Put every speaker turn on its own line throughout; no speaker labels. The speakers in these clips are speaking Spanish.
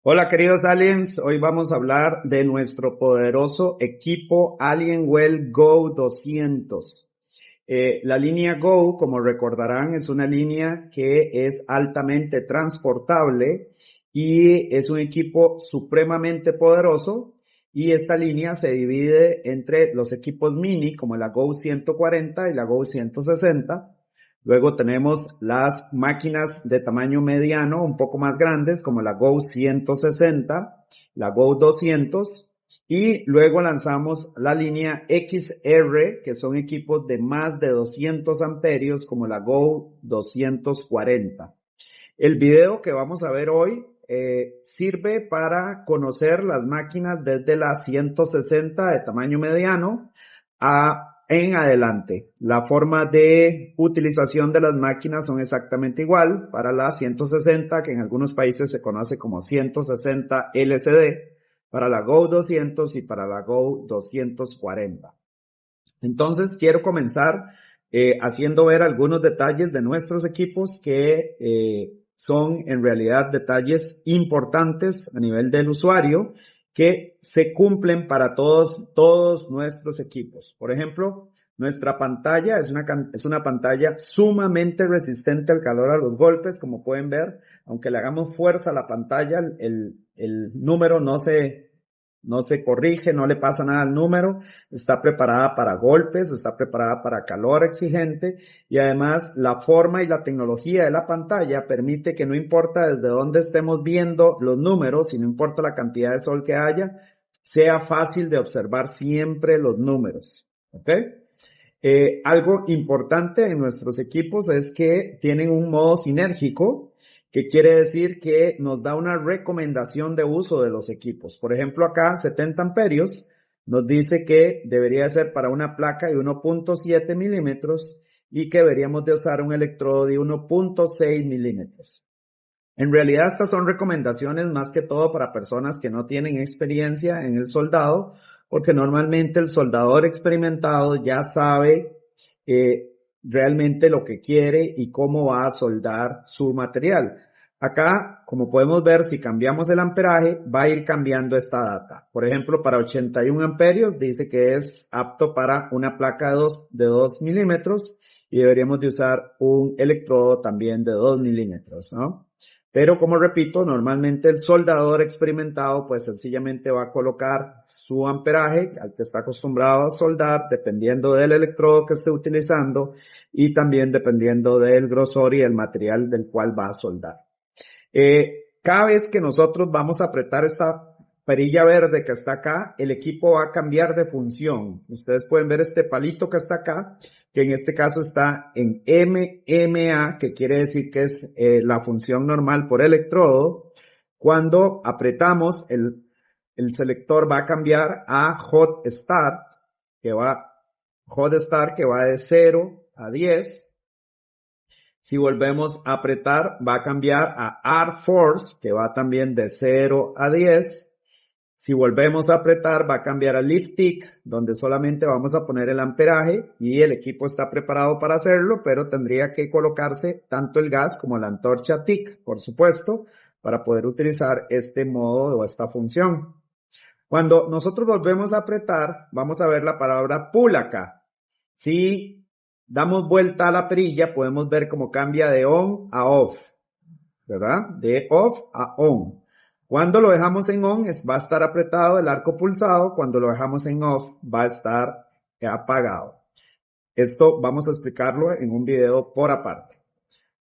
Hola queridos aliens, hoy vamos a hablar de nuestro poderoso equipo Alienwell Go 200. La línea Go, como recordarán, es una línea que es altamente transportable y es un equipo supremamente poderoso, y esta línea se divide entre los equipos mini como la Go 140 y la Go 160. Luego tenemos las máquinas de tamaño mediano, un poco más grandes, como la Go 160, la Go 200, y luego lanzamos la línea XR, que son equipos de más de 200 amperios, como la Go 240. El video que vamos a ver hoy sirve para conocer las máquinas desde la 160 de tamaño mediano en adelante. La forma de utilización de las máquinas son exactamente igual para la 160, que en algunos países se conoce como 160 LCD, para la Go 200 y para la Go 240. Entonces quiero comenzar haciendo ver algunos detalles de nuestros equipos que son en realidad detalles importantes a nivel del usuario, que se cumplen para todos nuestros equipos. Por ejemplo, nuestra pantalla es una pantalla sumamente resistente al calor, a los golpes. Como pueden ver, aunque le hagamos fuerza a la pantalla, el número no se corrige, no le pasa nada al número. Está preparada para golpes, está preparada para calor exigente, y además la forma y la tecnología de la pantalla permite que no importa desde dónde estemos viendo los números, y no importa la cantidad de sol que haya, sea fácil de observar siempre los números. ¿Ok? Algo importante en nuestros equipos es que tienen un modo sinérgico, que quiere decir que nos da una recomendación de uso de los equipos. Por ejemplo, acá 70 amperios nos dice que debería ser para una placa de 1.7 milímetros y que deberíamos de usar un electrodo de 1.6 milímetros. En realidad estas son recomendaciones más que todo para personas que no tienen experiencia en el soldado, porque normalmente el soldador experimentado ya sabe realmente lo que quiere y cómo va a soldar su material. Acá, como podemos ver, si cambiamos el amperaje, va a ir cambiando esta data. Por ejemplo, para 81 amperios dice que es apto para una placa de 2 milímetros, y deberíamos de usar un electrodo también de 2 milímetros, ¿no? Pero como repito, normalmente el soldador experimentado pues sencillamente va a colocar su amperaje al que está acostumbrado a soldar, dependiendo del electrodo que esté utilizando y también dependiendo del grosor y el material del cual va a soldar. Cada vez que nosotros vamos a apretar esta perilla verde que está acá, el equipo va a cambiar de función. Ustedes pueden ver este palito que está acá, que en este caso está en MMA, que quiere decir que es la función normal por electrodo. Cuando apretamos, el selector va a cambiar a Hot Start, que va de 0 a 10. Si volvemos a apretar, va a cambiar a Air Force, que va también de 0 a 10. Si volvemos a apretar, va a cambiar a Lift Tick, donde solamente vamos a poner el amperaje, y el equipo está preparado para hacerlo, pero tendría que colocarse tanto el gas como la antorcha Tick, por supuesto, para poder utilizar este modo o esta función. Cuando nosotros volvemos a apretar, vamos a ver la palabra pull acá. Si damos vuelta a la perilla, podemos ver cómo cambia de on a off, ¿verdad? De off a on. Cuando lo dejamos en on, va a estar apretado el arco pulsado. Cuando lo dejamos en off, va a estar apagado. Esto vamos a explicarlo en un video por aparte.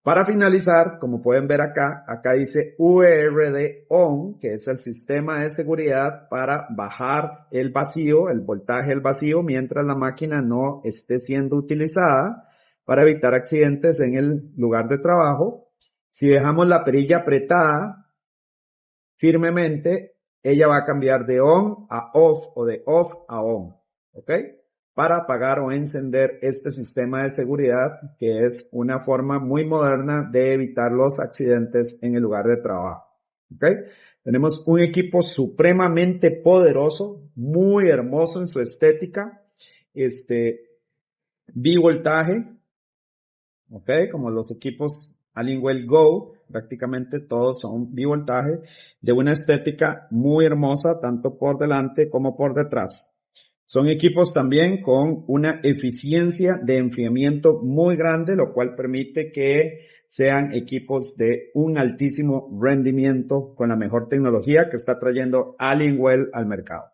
Para finalizar, como pueden ver acá dice VRD ON, que es el sistema de seguridad para bajar el vacío, el voltaje del vacío, mientras la máquina no esté siendo utilizada, para evitar accidentes en el lugar de trabajo. Si dejamos la perilla apretada firmemente, ella va a cambiar de on a off o de off a on, ¿ok? Para apagar o encender este sistema de seguridad, que es una forma muy moderna de evitar los accidentes en el lugar de trabajo, ¿ok? Tenemos un equipo supremamente poderoso, muy hermoso en su estética, bivoltaje, ¿ok? Como los equipos Alienwell Go. prácticamente todos son bivoltaje, de una estética muy hermosa, tanto por delante como por detrás. Son equipos también con una eficiencia de enfriamiento muy grande, lo cual permite que sean equipos de un altísimo rendimiento con la mejor tecnología que está trayendo Alienwell al mercado.